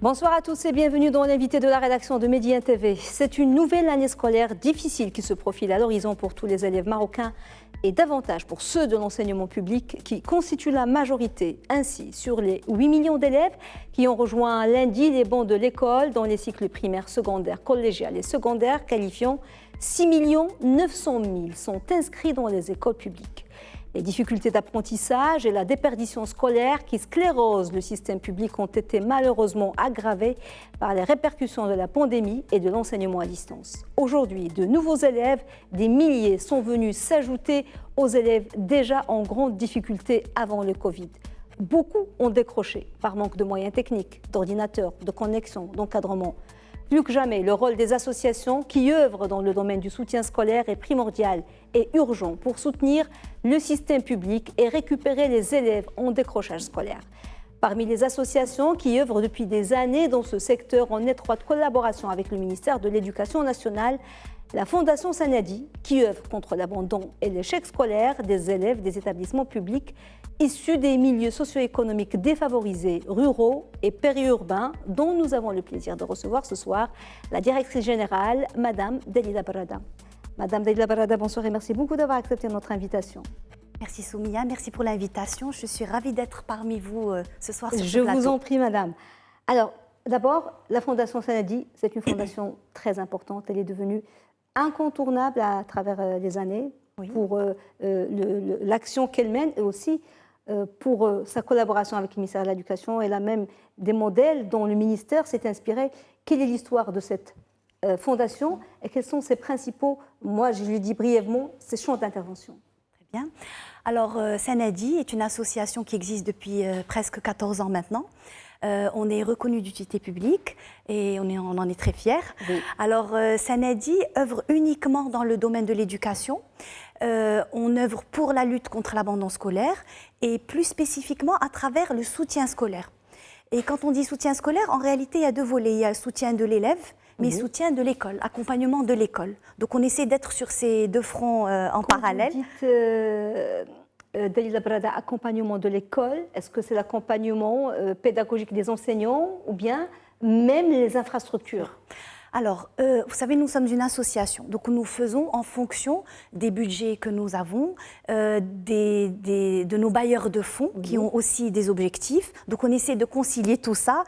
Bonsoir à tous et bienvenue dans l'invité de la rédaction de Médien TV. C'est une nouvelle année scolaire difficile qui se profile à l'horizon pour tous les élèves marocains et davantage pour ceux de l'enseignement public qui constituent la majorité. Ainsi, sur les 8 millions d'élèves qui ont rejoint lundi les bancs de l'école dans les cycles primaires, secondaires, collégiales et secondaires, qualifiant 6 900 000 sont inscrits dans les écoles publiques. Les difficultés d'apprentissage et la déperdition scolaire qui sclérosent le système public ont été malheureusement aggravées par les répercussions de la pandémie et de l'enseignement à distance. Aujourd'hui, de nouveaux élèves, des milliers, sont venus s'ajouter aux élèves déjà en grande difficulté avant le Covid. Beaucoup ont décroché par manque de moyens techniques, d'ordinateurs, de connexion, d'encadrement. Plus que jamais, le rôle des associations qui œuvrent dans le domaine du soutien scolaire est primordial et urgent pour soutenir le système public et récupérer les élèves en décrochage scolaire. Parmi les associations qui œuvrent depuis des années dans ce secteur en étroite collaboration avec le ministère de l'Éducation nationale, la Fondation Sanadi, qui œuvre contre l'abandon et l'échec scolaire des élèves des établissements publics issus des milieux socio-économiques défavorisés, ruraux et périurbains, dont nous avons le plaisir de recevoir ce soir la directrice générale, Madame Dalila Barada. Madame Dalila Barada, bonsoir et merci beaucoup d'avoir accepté notre invitation. Merci Soumia, merci pour l'invitation. Je suis ravie d'être parmi vous ce soir sur ce plateau. Je vous en prie, Madame. Alors, d'abord, la Fondation Sanadi, c'est une fondation très importante. Elle est devenue incontournable à travers les années pour l'action qu'elle mène et aussi pour sa collaboration avec le ministère de l'Éducation. Elle a même des modèles dont le ministère s'est inspiré. Quelle est l'histoire de cette fondation et quels sont ses principaux, moi je lui dis brièvement, ses champs d'intervention? Très bien. Alors, Sanadi est une association qui existe depuis presque 14 ans maintenant. On est reconnu d'utilité publique et on en est très fiers. Oui. Alors, Sanadi œuvre uniquement dans le domaine de l'éducation. On œuvre pour la lutte contre l'abandon scolaire et plus spécifiquement à travers le soutien scolaire. Et quand on dit soutien scolaire, en réalité, il y a deux volets. Il y a le soutien de l'élève, mais soutien de l'école, accompagnement de l'école. Donc, on essaie d'être sur ces deux fronts en parallèle. Vous dites, Dalila Barada, accompagnement de l'école, est-ce que c'est l'accompagnement pédagogique des enseignants ou bien même les infrastructures? Alors, vous savez, nous sommes une association, donc nous faisons en fonction des budgets que nous avons, de nos bailleurs de fonds qui ont aussi des objectifs. Donc, on essaie de concilier tout ça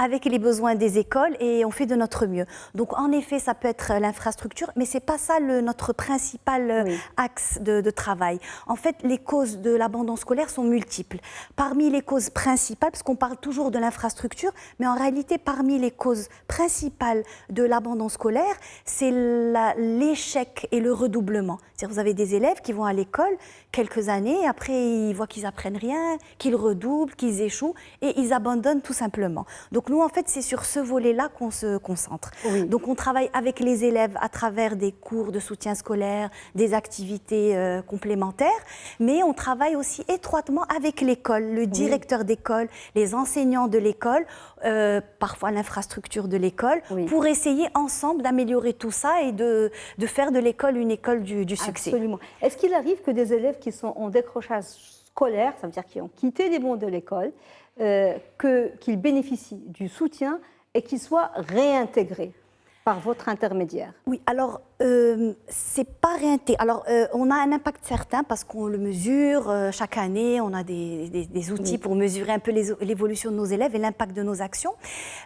avec les besoins des écoles et on fait de notre mieux. Donc en effet, ça peut être l'infrastructure, mais ce n'est pas ça notre principal axe de travail. En fait, les causes de l'abandon scolaire sont multiples. Parmi les causes principales, parce qu'on parle toujours de l'infrastructure, mais en réalité, parmi les causes principales de l'abandon scolaire, c'est l'échec et le redoublement. C'est-à-dire vous avez des élèves qui vont à l'école quelques années, après ils voient qu'ils n'apprennent rien, qu'ils redoublent, qu'ils échouent et ils abandonnent tout simplement. Donc nous, en fait, c'est sur ce volet-là qu'on se concentre. Oui. Donc on travaille avec les élèves à travers des cours de soutien scolaire, des activités complémentaires, mais on travaille aussi étroitement avec l'école, le directeur d'école, les enseignants de l'école, parfois l'infrastructure de l'école, pour essayer ensemble d'améliorer tout ça et de faire de l'école une école du succès. Absolument. Est-ce qu'il arrive que des élèves qui sont en décrochage scolaire, ça veut dire qui ont quitté les bancs de l'école, qu'ils bénéficient du soutien et qu'ils soient réintégrés par votre intermédiaire? Oui, alors c'est pas réintégré. Alors on a un impact certain parce qu'on le mesure chaque année, on a des outils pour mesurer un peu l'évolution de nos élèves et l'impact de nos actions.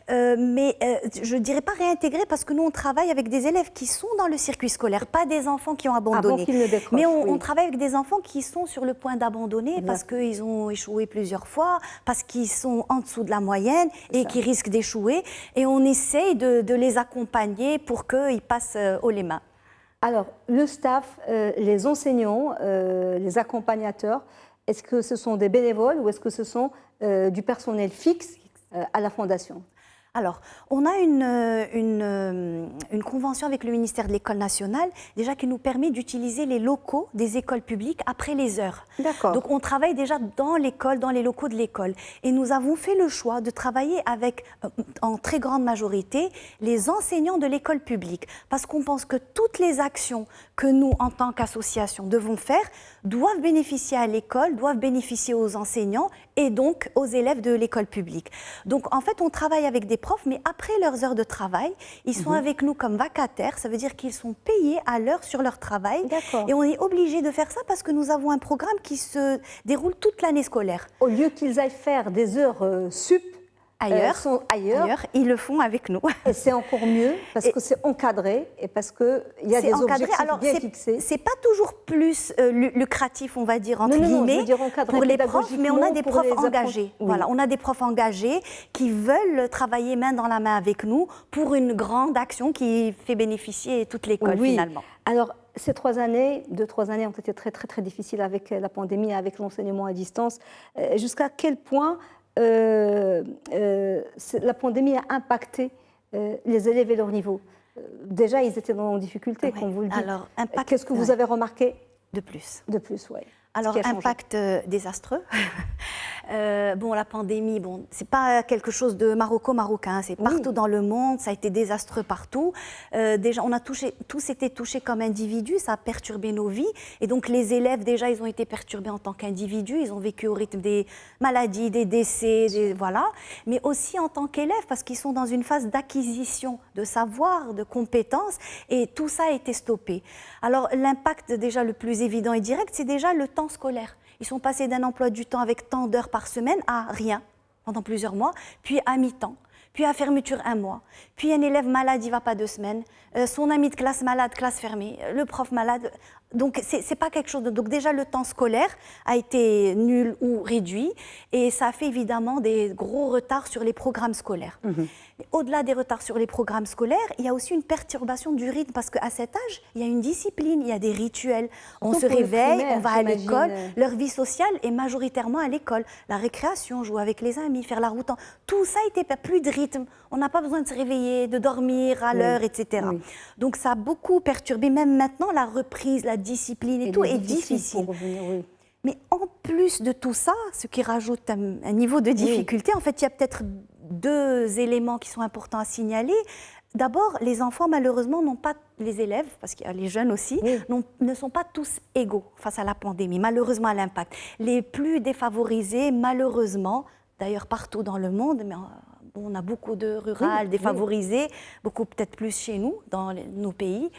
Mais je ne dirais pas réintégré parce que nous on travaille avec des élèves qui sont dans le circuit scolaire, pas des enfants qui ont abandonné. Avant qu'ils ne décrochent, mais on travaille avec des enfants qui sont sur le point d'abandonner parce qu'ils ont échoué plusieurs fois, parce qu'ils sont en dessous de la moyenne et qui risquent d'échouer. Et on essaye de les accompagner pour qu'ils passent haut les mains. Alors, le staff, les enseignants, les accompagnateurs, est-ce que ce sont des bénévoles ou est-ce que ce sont du personnel fixe à la Fondation? Alors, on a une convention avec le ministère de l'École nationale, déjà qui nous permet d'utiliser les locaux des écoles publiques après les heures. D'accord. Donc, on travaille déjà dans l'école, dans les locaux de l'école. Et nous avons fait le choix de travailler avec, en très grande majorité, les enseignants de l'école publique. Parce qu'on pense que toutes les actions que nous, en tant qu'association, devons faire, doivent bénéficier à l'école, doivent bénéficier aux enseignants et donc aux élèves de l'école publique. Donc, en fait, on travaille avec des profs, mais après leurs heures de travail, ils sont avec nous comme vacataires. Ça veut dire qu'ils sont payés à l'heure sur leur travail. Et on est obligé de faire ça parce que nous avons un programme qui se déroule toute l'année scolaire. Au lieu qu'ils aillent faire des heures sup, ailleurs, ils le font avec nous. Et c'est encore mieux parce que c'est encadré et parce qu'il y a des objectifs bien fixés. C'est pas toujours plus lucratif, on va dire, entre guillemets, pour les profs, mais on a des profs engagés. Oui. Voilà, on a des profs engagés qui veulent travailler main dans la main avec nous pour une grande action qui fait bénéficier toute l'école finalement. Alors, ces 3 années, 2-3 années ont été très, très, très difficiles avec la pandémie, avec l'enseignement à distance. Jusqu'à quel point la pandémie a impacté les élèves et leur niveau? Déjà, ils étaient en difficulté, comme vous le dites. Alors, qu'est-ce que vous avez remarqué? De plus. De plus, oui. Alors, impact désastreux. Bon, la pandémie, bon, c'est pas quelque chose de marocain, c'est partout dans le monde, ça a été désastreux partout. Déjà, on a tous été touchés comme individus, ça a perturbé nos vies. Et donc, les élèves, déjà, ils ont été perturbés en tant qu'individus, ils ont vécu au rythme des maladies, des décès, voilà. Mais aussi en tant qu'élèves, parce qu'ils sont dans une phase d'acquisition de savoir, de compétences, et tout ça a été stoppé. Alors, l'impact, déjà, le plus évident et direct, c'est déjà le temps scolaire. Ils sont passés d'un emploi du temps avec tant d'heures par semaine à rien pendant plusieurs mois, puis à mi-temps, puis à fermeture 1 mois, puis un élève malade, il ne va pas 2 semaines, son ami de classe malade, classe fermée, le prof malade. Donc, c'est pas quelque chose de... Donc, déjà, le temps scolaire a été nul ou réduit et ça a fait évidemment des gros retards sur les programmes scolaires. Au-delà des retards sur les programmes scolaires, il y a aussi une perturbation du rythme parce qu'à cet âge, il y a une discipline, il y a des rituels. On se réveille, on va à l'école. Leur vie sociale est majoritairement à l'école. La récréation, jouer avec les amis, faire la route. Tout ça n'était pas plus de rythme. On n'a pas besoin de se réveiller, de dormir à l'heure, etc. Donc, ça a beaucoup perturbé. Même maintenant, la reprise, la discipline et tout est difficile. Mais en plus de tout ça, ce qui rajoute un niveau de difficulté, en fait, il y a peut-être 2 éléments qui sont importants à signaler. D'abord, les enfants, malheureusement, n'ont pas, les élèves, parce qu'il y a les jeunes aussi, ne sont pas tous égaux face à la pandémie, malheureusement à l'impact. Les plus défavorisés, malheureusement, d'ailleurs partout dans le monde, mais on a beaucoup de rurales défavorisées, beaucoup peut-être plus chez nous, dans nos pays,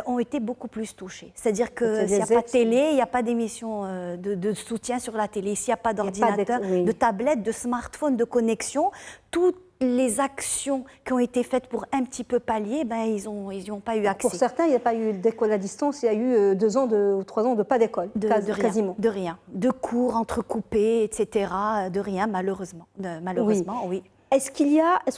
ont été beaucoup plus touchés. C'est-à-dire que s'il n'y a pas de télé, il n'y a pas d'émission de soutien sur la télé. S'il n'y a pas d'ordinateur, de tablette, de smartphone, de connexion, toutes les actions qui ont été faites pour un petit peu pallier, ben, ils n'y ont pas eu accès. Pour certains, il n'y a pas eu d'école à distance, il y a eu 2 ans ou 3 ans de pas d'école, quasiment. De rien. De cours entrecoupés, etc. De rien, malheureusement. Oui. Est-ce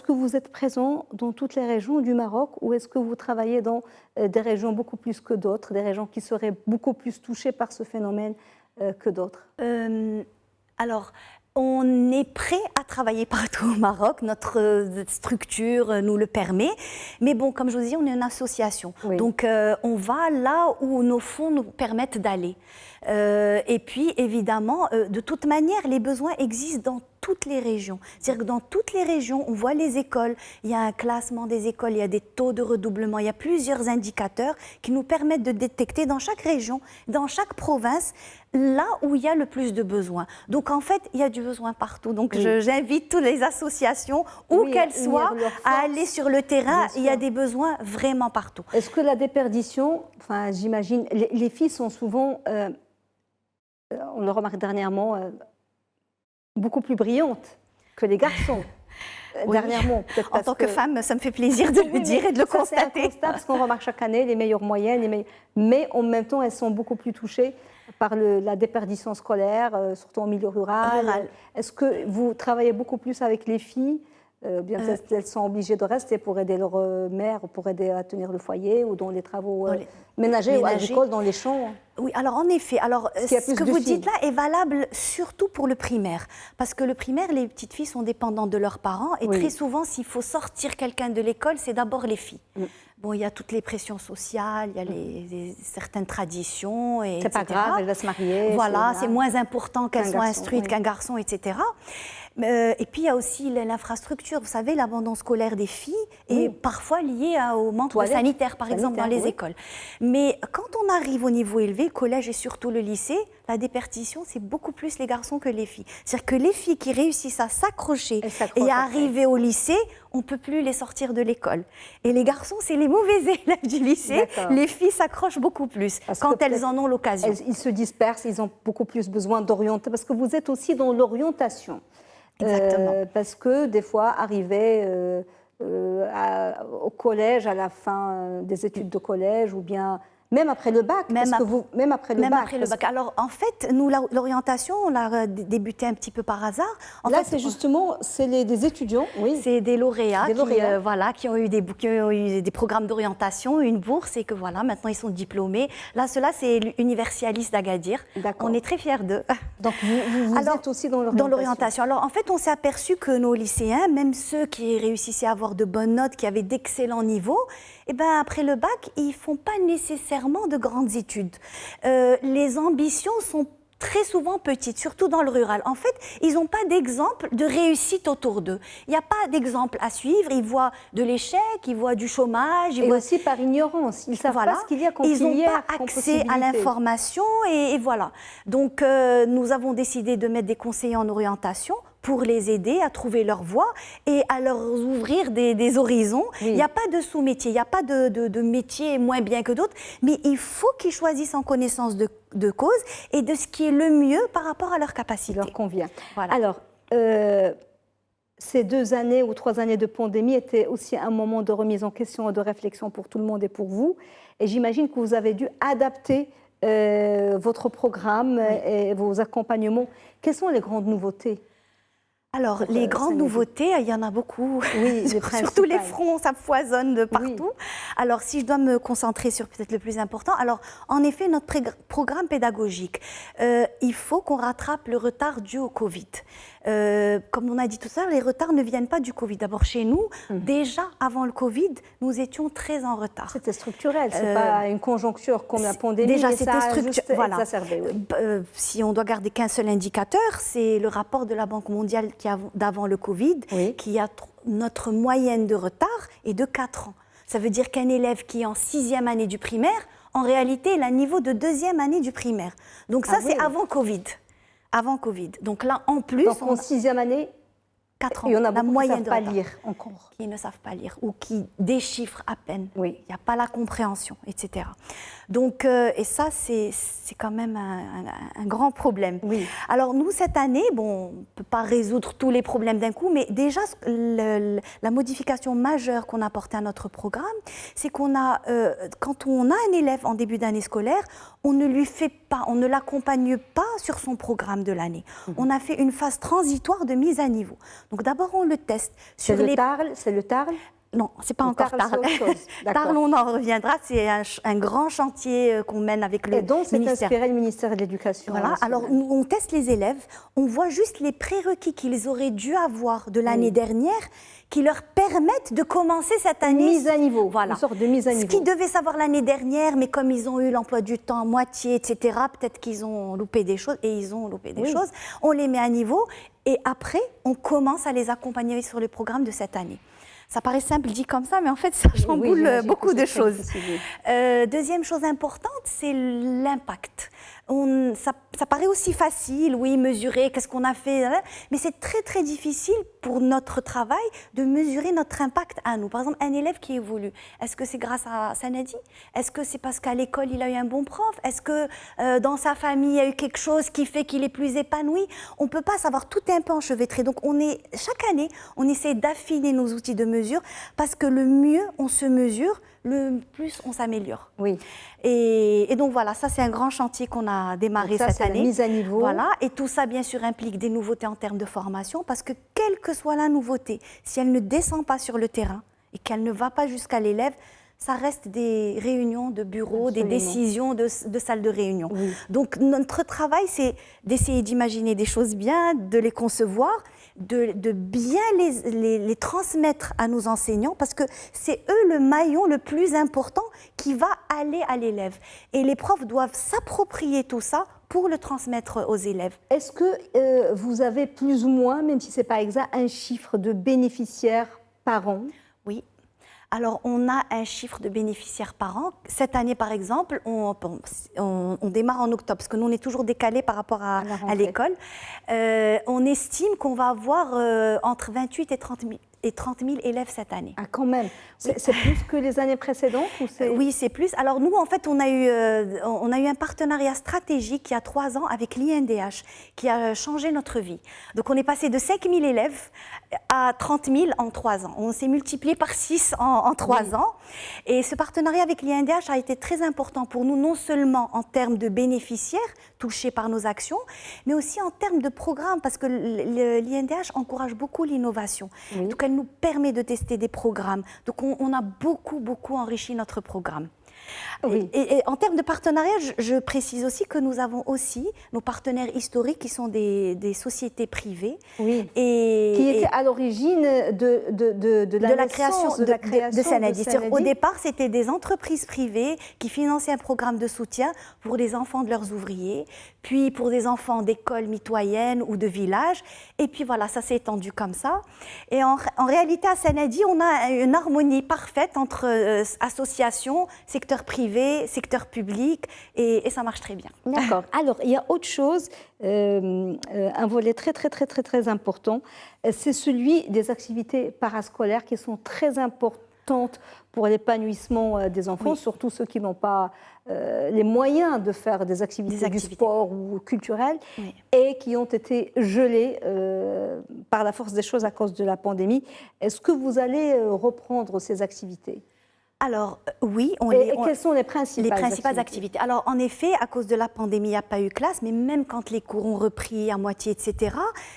que vous êtes présent dans toutes les régions du Maroc ou est-ce que vous travaillez dans des régions beaucoup plus que d'autres, des régions qui seraient beaucoup plus touchées par ce phénomène que d'autres? Alors, on est prêt à travailler partout au Maroc, notre structure nous le permet. Mais bon, comme je vous dis, on est une association. Donc, on va là où nos fonds nous permettent d'aller. Et puis, évidemment, de toute manière, les besoins existent dans toutes les régions. C'est-à-dire que dans toutes les régions, on voit les écoles, il y a un classement des écoles, il y a des taux de redoublement, il y a plusieurs indicateurs qui nous permettent de détecter dans chaque région, dans chaque province, là où il y a le plus de besoins. Donc en fait, il y a du besoin partout. Donc j'invite toutes les associations, où qu'elles soient, à aller sur le terrain. Il y a des besoins vraiment partout. Est-ce que la déperdition, enfin j'imagine, les filles sont souvent, on le remarque dernièrement, beaucoup plus brillantes que les garçons. Dernièrement, en tant que femme, ça me fait plaisir de le dire et de le constater. C'est un constat parce qu'on remarque chaque année les meilleures moyennes, mais en même temps, elles sont beaucoup plus touchées par la déperdition scolaire, surtout en milieu rural. Est-ce que vous travaillez beaucoup plus avec les filles bien elles sont obligées de rester pour aider leur mère, pour aider à tenir le foyer ou dans les travaux ménagers ou agricoles dans les champs. Oui, alors en effet, ce que vous dites là est valable surtout pour le primaire. Parce que le primaire, les petites filles sont dépendantes de leurs parents et très souvent, s'il faut sortir quelqu'un de l'école, c'est d'abord les filles. Bon, il y a toutes les pressions sociales, il y a certaines traditions, etc. C'est pas grave, elle va se marier. Voilà, c'est moins important qu'elle soit instruite qu'un garçon, etc. Et puis, il y a aussi l'infrastructure. Vous savez, l'abandon scolaire des filles est parfois lié au manque de sanitaire, par exemple, dans les écoles. Mais quand on arrive au niveau élevé, le collège et surtout le lycée, la déperdition, c'est beaucoup plus les garçons que les filles. C'est-à-dire que les filles qui réussissent à s'accrocher et à arriver au lycée, on ne peut plus les sortir de l'école. Et les garçons, c'est les mauvais élèves du lycée. Les filles s'accrochent beaucoup plus quand elles en ont l'occasion. Ils se dispersent, ils ont beaucoup plus besoin d'orienter, parce que vous êtes aussi dans l'orientation. Exactement. Parce que des fois, arriver au collège, à la fin des études de collège, ou bien même après le bac, même après le bac. Alors en fait, nous, l'orientation, on l'a débuté un petit peu par hasard. Là, c'est justement des étudiants, c'est des lauréats, qui ont eu des programmes d'orientation, une bourse, et que voilà, maintenant ils sont diplômés. Là, cela, c'est l'Universialis d'Agadir. On est très fiers d'eux. Donc vous êtes aussi dans l'orientation. Alors en fait, on s'est aperçu que nos lycéens, même ceux qui réussissaient à avoir de bonnes notes, qui avaient d'excellents niveaux, après le bac, ils ne font pas nécessairement de grandes études. Les ambitions sont très souvent petites, surtout dans le rural. En fait, ils n'ont pas d'exemple de réussite autour d'eux. Il n'y a pas d'exemple à suivre. Ils voient de l'échec, ils voient du chômage. Aussi par ignorance. Ils ne savent pas ce qu'il y a comme Ils n'ont pas accès à l'information et voilà. Donc, nous avons décidé de mettre des conseillers en orientation pour les aider à trouver leur voie et à leur ouvrir des horizons. Il n'y a pas de sous-métier, il n'y a pas de métier moins bien que d'autres, mais il faut qu'ils choisissent en connaissance de cause et de ce qui est le mieux par rapport à leur capacité. Il leur convient. Voilà. Alors, ces 2 années ou 3 années de pandémie étaient aussi un moment de remise en question et de réflexion pour tout le monde et pour vous. Et j'imagine que vous avez dû adapter votre programme et vos accompagnements. Quelles sont les grandes nouveautés ? Alors, les grandes nouveautés, il y en a beaucoup. Sur tous les fronts, ça foisonne de partout. Alors, si je dois me concentrer sur peut-être le plus important, alors, en effet, notre programme pédagogique, il faut qu'on rattrape le retard dû au Covid. Comme on a dit tout à l'heure, les retards ne viennent pas du Covid. D'abord, chez nous, déjà avant le Covid, nous étions très en retard. C'était structurel, ce n'est pas une conjoncture comme la pandémie. Déjà, c'était structurel. Voilà. Exacerbé, si on doit garder qu'un seul indicateur, c'est le rapport de la Banque mondiale d'avant le Covid, qui a notre moyenne de retard est de 4 ans. Ça veut dire qu'un élève qui est en 6e année du primaire, en réalité, il a un niveau de 2e année du primaire. Donc ça, c'est avant Covid. Avant Covid. Donc là, en plus... Donc en 6e année, 4 ans. Il y en a la beaucoup moyenne qui ne savent pas lire encore. Qui ne savent pas lire ou qui déchiffrent à peine. Il n'y a pas la compréhension, etc. Donc, et ça, c'est quand même un grand problème. Alors nous, cette année, on ne peut pas résoudre tous les problèmes d'un coup, mais déjà, la modification majeure qu'on a apportée à notre programme, c'est qu'on a, quand on a un élève en début d'année scolaire, on ne lui fait pas, on ne l'accompagne pas sur son programme de l'année. On a fait une phase transitoire de mise à niveau. Donc d'abord, on le teste. C'est le TARL? Non, ce n'est pas encore TARL. TARL, on en reviendra. C'est un grand chantier qu'on mène avec le ministère. Et donc, c'est inspiré le ministère de l'Éducation. Voilà. Alors, on teste les élèves. On voit juste les prérequis qu'ils auraient dû avoir de l'année dernière qui leur permettent de commencer cette année. Mise à niveau. Voilà. Une sorte de mise à niveau. Ce qu'ils devaient savoir l'année dernière, mais comme ils ont eu l'emploi du temps à moitié, etc., peut-être qu'ils ont loupé des choses, et ils ont loupé des choses. On les met à niveau. Et après, on commence à les accompagner sur le programme de cette année. Ça paraît simple dit comme ça, mais en fait, ça chamboule beaucoup de choses. Deuxième chose importante, c'est l'impact. Ça paraît aussi facile, mesurer qu'est-ce qu'on a fait, mais c'est très très difficile pour notre travail de mesurer notre impact à nous. Par exemple, un élève qui évolue, est-ce que c'est grâce à Sanadi? Est-ce que c'est parce qu'à l'école il a eu un bon prof? Est-ce que dans sa famille il y a eu quelque chose qui fait qu'il est plus épanoui? On ne peut pas savoir, tout est un peu enchevêtré. Donc chaque année, on essaie d'affiner nos outils de mesure parce que le mieux on se mesure, le plus on s'améliore. Et donc voilà, ça c'est un grand chantier qu'on a démarré cette année. La mise à niveau. Voilà, et tout ça bien sûr implique des nouveautés en termes de formation parce que quel quelle que soit la nouveauté, si elle ne descend pas sur le terrain et qu'elle ne va pas jusqu'à l'élève, ça reste des réunions de bureau, des décisions de salles de réunion. Oui. Donc notre travail, c'est d'essayer d'imaginer des choses bien, de les concevoir, de bien les transmettre à nos enseignants, parce que c'est eux le maillon le plus important qui va aller à l'élève. Et les profs doivent s'approprier tout ça pour le transmettre aux élèves. Est-ce que vous avez plus ou moins, même si ce n'est pas exact, un chiffre de bénéficiaires par an? Oui. Alors, on a un chiffre de bénéficiaires par an. Cette année, par exemple, on démarre en octobre, parce que nous, on est toujours décalé par rapport à l'école. On estime qu'on va avoir entre 28 et 30 000 élèves cette année. Ah, quand même. C'est plus que les années précédentes ou Oui, c'est plus. Alors nous, en fait, on a eu un partenariat stratégique il y a 3 ans avec l'INDH qui a changé notre vie. Donc on est passé de 5 000 élèves à 30 000 en 3 ans. On s'est multiplié par 6 en 3 ans. Et ce partenariat avec l'INDH a été très important pour nous, non seulement en termes de bénéficiaires touchés par nos actions, mais aussi en termes de programmes, parce que l'INDH encourage beaucoup l'innovation. Oui. Donc elle nous permet de tester des programmes. Donc on a beaucoup enrichi notre programme. Oui. Et en termes de partenariat, je précise aussi que nous avons aussi nos partenaires historiques qui sont des sociétés privées. Oui. Qui étaient à l'origine de la création de Sanadi. Au départ, c'était des entreprises privées qui finançaient un programme de soutien pour les enfants de leurs ouvriers, puis pour des enfants d'écoles mitoyennes ou de villages. Et puis voilà, ça s'est étendu comme ça. Et en réalité, à Sanadi, on a une harmonie parfaite entre associations, secteur privé, secteur public, et ça marche très bien. D'accord. Alors, il y a autre chose, un volet très important, c'est celui des activités parascolaires qui sont très importantes pour l'épanouissement des enfants, oui. Surtout ceux qui n'ont pas les moyens de faire des activités du sport ou culturelles, oui. Et qui ont été gelées par la force des choses à cause de la pandémie. Est-ce que vous allez reprendre ces activités ? Alors, oui. Quelles sont les principales activités? Alors, en effet, à cause de la pandémie, il n'y a pas eu classe, mais même quand les cours ont repris à moitié, etc.,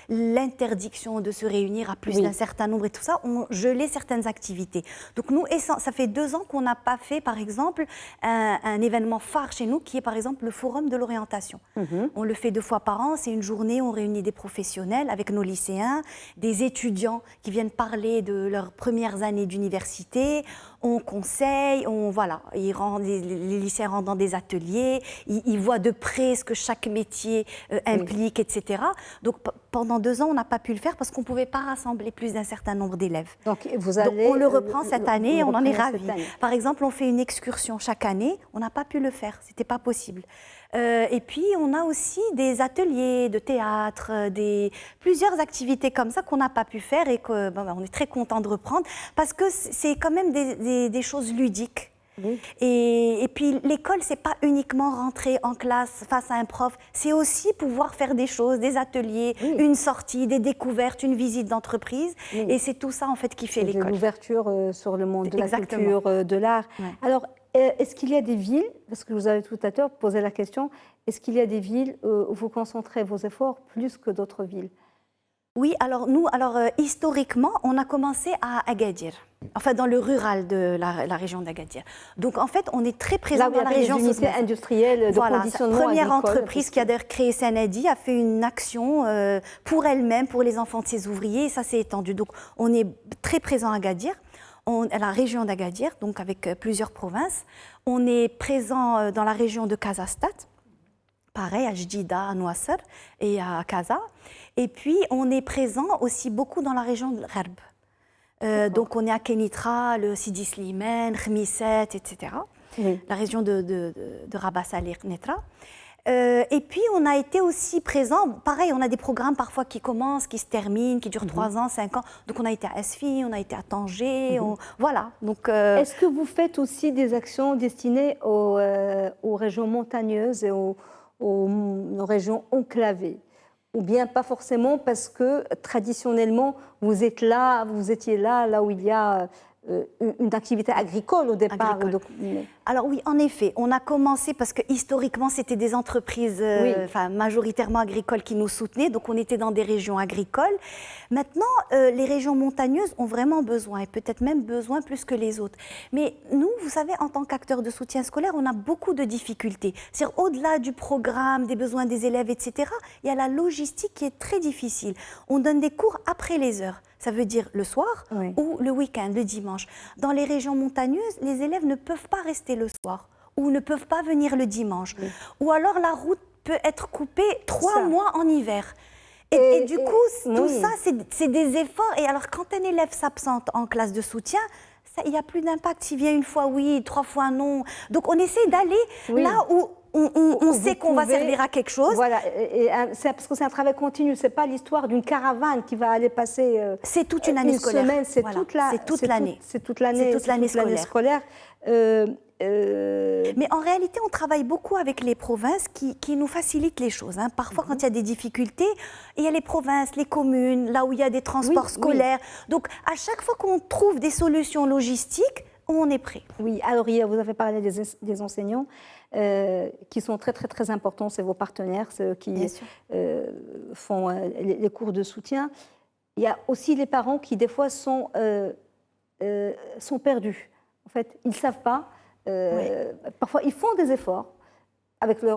l'interdiction de se réunir à plus d'un certain nombre et tout ça, ont gelé certaines activités. Donc, nous, ça fait 2 ans qu'on n'a pas fait, par exemple, un événement phare chez nous, qui est, par exemple, le Forum de l'orientation. On le fait 2 fois par an. C'est une journée où on réunit des professionnels avec nos lycéens, des étudiants qui viennent parler de leurs premières années d'université. On conseille, les lycéens rentrent dans des ateliers, ils voient de près ce que chaque métier implique, etc. Donc pendant 2 ans, on n'a pas pu le faire parce qu'on ne pouvait pas rassembler plus d'un certain nombre d'élèves. Donc on le reprend cette année et on en est ravis. Par exemple, on fait une excursion chaque année, on n'a pas pu le faire, ce n'était pas possible. Et puis, on a aussi des ateliers de théâtre, plusieurs activités comme ça qu'on n'a pas pu faire et qu'on est très content de reprendre parce que c'est quand même des choses ludiques. Oui. Et puis, l'école, ce n'est pas uniquement rentrer en classe face à un prof, c'est aussi pouvoir faire des choses, des ateliers, une sortie, des découvertes, une visite d'entreprise. Et c'est tout ça, en fait, qui fait l'école. L'ouverture sur le monde de la culture, de l'art. Ouais. Alors, est-ce qu'il y a des villes, parce que vous avez tout à l'heure posé la question, est-ce qu'il y a des villes où vous concentrez vos efforts plus que d'autres villes? Oui, alors nous, historiquement, on a commencé à Agadir, enfin dans le rural de la région d'Agadir. Donc en fait, on est très présent dans la région industrielle de conditionnement première entreprise qui a d'ailleurs créé Sanadi a fait une action pour elle-même, pour les enfants de ses ouvriers, et ça s'est étendu. Donc on est très présent à Agadir. À la région d'Agadir, donc avec plusieurs provinces. On est présent dans la région de Kazastat, pareil, à Jdida, à Nouasser et à Kaza. Et puis, on est présent aussi beaucoup dans la région de Gharb. Donc, on est à Kenitra, le Sidi Slimane, Khmisset, etc. Oui. La région de Rabat Salih, Netra. Et puis, on a été aussi présent, pareil, on a des programmes parfois qui commencent, qui se terminent, qui durent 3 ans, 5 ans. Donc, on a été à Esfi, on a été à Tanger, voilà. Donc, est-ce que vous faites aussi des actions destinées aux régions montagneuses et aux régions enclavées? Ou bien pas forcément parce que traditionnellement, vous étiez là où il y a une activité agricole au départ. Alors oui, en effet, on a commencé parce que historiquement, c'était des entreprises majoritairement agricoles qui nous soutenaient, donc on était dans des régions agricoles. Maintenant, les régions montagneuses ont vraiment besoin, et peut-être même besoin plus que les autres. Mais nous, vous savez, en tant qu'acteurs de soutien scolaire, on a beaucoup de difficultés. C'est-à-dire, au-delà du programme, des besoins des élèves, etc., il y a la logistique qui est très difficile. On donne des cours après les heures. Ça veut dire le soir ou le week-end, le dimanche. Dans les régions montagneuses, les élèves ne peuvent pas rester le soir ou ne peuvent pas venir le dimanche. Ou alors la route peut être coupée 3 mois en hiver. Et du coup, tout ça, c'est des efforts. Et alors, quand un élève s'absente en classe de soutien, il n'y a plus d'impact. S'il vient une fois oui, 3 fois non. Donc, on essaie d'aller là où on sait qu'on va servir à quelque chose. Voilà, c'est parce que c'est un travail continu. Ce n'est pas l'histoire d'une caravane qui va aller passer c'est toute une année scolaire. Semaine, c'est toute l'année. C'est toute l'année scolaire. Mais en réalité, on travaille beaucoup avec les provinces qui nous facilitent les choses. Parfois, quand il y a des difficultés, il y a les provinces, les communes, là où il y a des transports scolaires. Donc, à chaque fois qu'on trouve des solutions logistiques, on est prêt. Oui, alors vous avez parlé des enseignants qui sont très, très, très importants. C'est vos partenaires, ceux qui font les cours de soutien. Il y a aussi les parents qui, des fois, sont perdus. En fait, ils ne savent pas. Parfois, ils font des efforts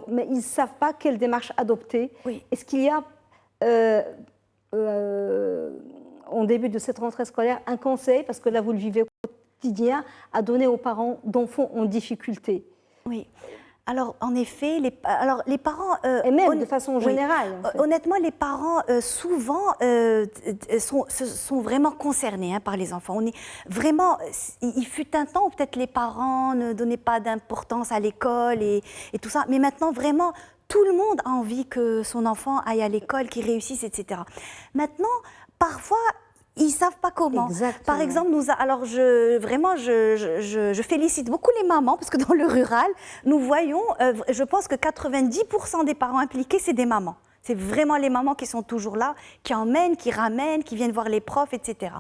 mais ils ne savent pas quelle démarche adopter. Est-ce qu'il y a, en début de cette rentrée scolaire, un conseil, parce que là, vous le vivez au quotidien, à donner aux parents d'enfants en difficulté? Oui. Alors, en effet, les parents... et même de façon générale. En fait. Honnêtement, les parents, souvent, sont vraiment concernés par les enfants. On est vraiment... Il fut un temps où peut-être les parents ne donnaient pas d'importance à l'école et tout ça. Mais maintenant, vraiment, tout le monde a envie que son enfant aille à l'école, qu'il réussisse, etc. Maintenant, parfois... Ils ne savent pas comment. Exactement. Par exemple, je félicite beaucoup les mamans, parce que dans le rural, nous voyons, je pense que 90% des parents impliqués, c'est des mamans. C'est vraiment les mamans qui sont toujours là, qui emmènent, qui ramènent, qui viennent voir les profs, etc.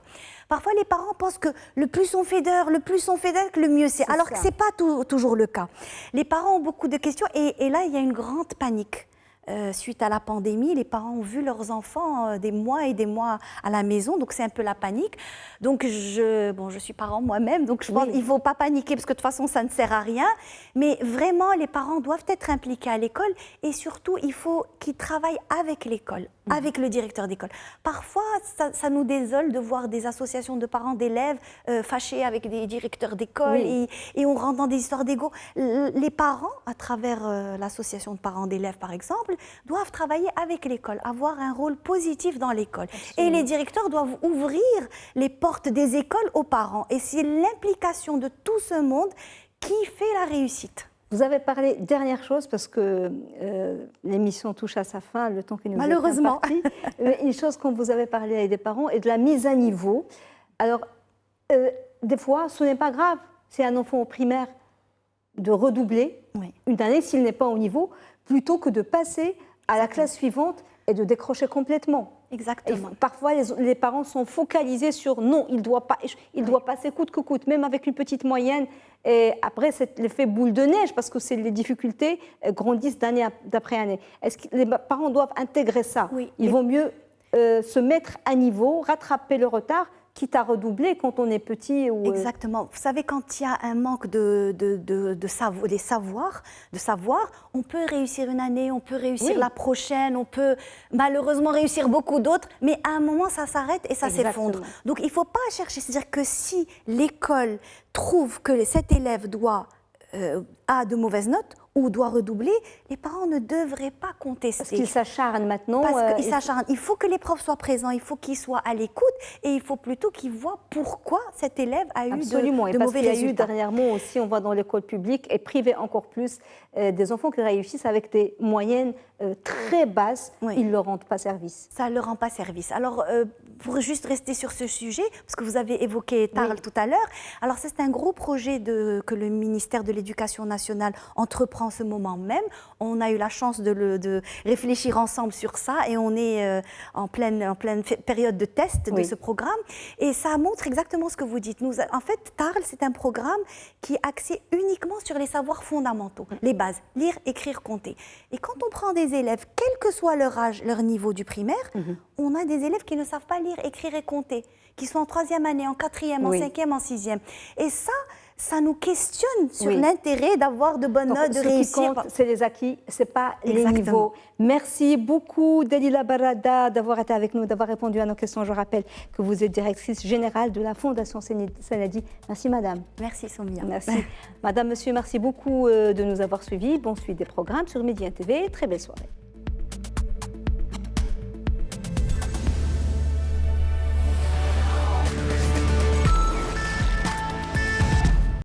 Parfois, les parents pensent que le plus on fait d'heures, que le mieux c'est. Alors que ce n'est pas toujours le cas. Les parents ont beaucoup de questions et là, il y a une grande panique. Suite à la pandémie, les parents ont vu leurs enfants des mois et des mois à la maison, donc c'est un peu la panique. Donc je suis parent moi-même, donc je pense qu'il ne faut pas paniquer parce que de toute façon ça ne sert à rien. Mais vraiment, les parents doivent être impliqués à l'école et surtout, il faut qu'ils travaillent avec l'école, avec le directeur d'école. Parfois, ça nous désole de voir des associations de parents d'élèves fâchés avec des directeurs d'école et on rentre dans des histoires d'ego. Les parents, à travers l'association de parents d'élèves par exemple, doivent travailler avec l'école, avoir un rôle positif dans l'école. Et les directeurs doivent ouvrir les portes des écoles aux parents. Et c'est l'implication de tout ce monde qui fait la réussite. Vous avez parlé, dernière chose, parce que l'émission touche à sa fin, le temps qui nous malheureusement. est imparti. Une chose qu'on vous avait parlé avec des parents est de la mise à niveau. Alors, des fois, ce n'est pas grave, c'est un enfant au primaire de redoubler une année s'il n'est pas au niveau, plutôt que de passer à la classe suivante et de décrocher complètement. Exactement. Et parfois, les parents sont focalisés sur non, il doit passer coûte que coûte, même avec une petite moyenne. Et après, c'est l'effet boule de neige, parce que les difficultés grandissent d'année d'après année. Est-ce que les parents doivent intégrer ça? Il vaut mieux se mettre à niveau, rattraper le retard, quitte à redoubler quand on est petit. Exactement. Vous savez, quand il y a un manque de savoir, on peut réussir une année, on peut réussir la prochaine, on peut malheureusement réussir beaucoup d'autres, mais à un moment, ça s'arrête et ça s'effondre. Donc, il ne faut pas chercher. C'est-à-dire que si l'école trouve que cet élève a de mauvaises notes, ou doit redoubler, les parents ne devraient pas contester. Parce qu'ils s'acharnent maintenant. Parce qu'ils s'acharnent. Il faut que les profs soient présents, il faut qu'ils soient à l'écoute et il faut plutôt qu'ils voient pourquoi cet élève a eu de mauvais résultats. Parce qu'il y a eu dernièrement aussi, on voit dans l'école publique et privée encore plus, des enfants qui réussissent avec des moyennes très basses, ils ne leur rendent pas service. Ça ne leur rend pas service. Alors, pour juste rester sur ce sujet, parce que vous avez évoqué Tarl tout à l'heure, alors c'est un gros projet que le ministère de l'Éducation nationale entreprend en ce moment même. On a eu la chance de réfléchir ensemble sur ça et on est en pleine période de test de ce programme. Et ça montre exactement ce que vous dites. En fait, Tarl, c'est un programme qui est axé uniquement sur les savoirs fondamentaux, les bases, lire, écrire, compter. Et quand on prend des élèves, quel que soit leur âge, leur niveau du primaire, on a des élèves qui ne savent pas lire, écrire et compter, qui sont en 3e année, en 4e, en 5e, en 6e. Et ça nous questionne sur l'intérêt d'avoir de bonnes notes, de réussir. Ce qui compte, c'est les acquis, ce n'est pas les niveaux. Merci beaucoup, Delila Barada, d'avoir été avec nous, d'avoir répondu à nos questions. Je rappelle que vous êtes directrice générale de la Fondation Sanadi. Merci, madame. Merci, Soumia. Merci. Madame, monsieur, merci beaucoup de nous avoir suivis. Bonne suite des programmes sur Média TV. Très belle soirée.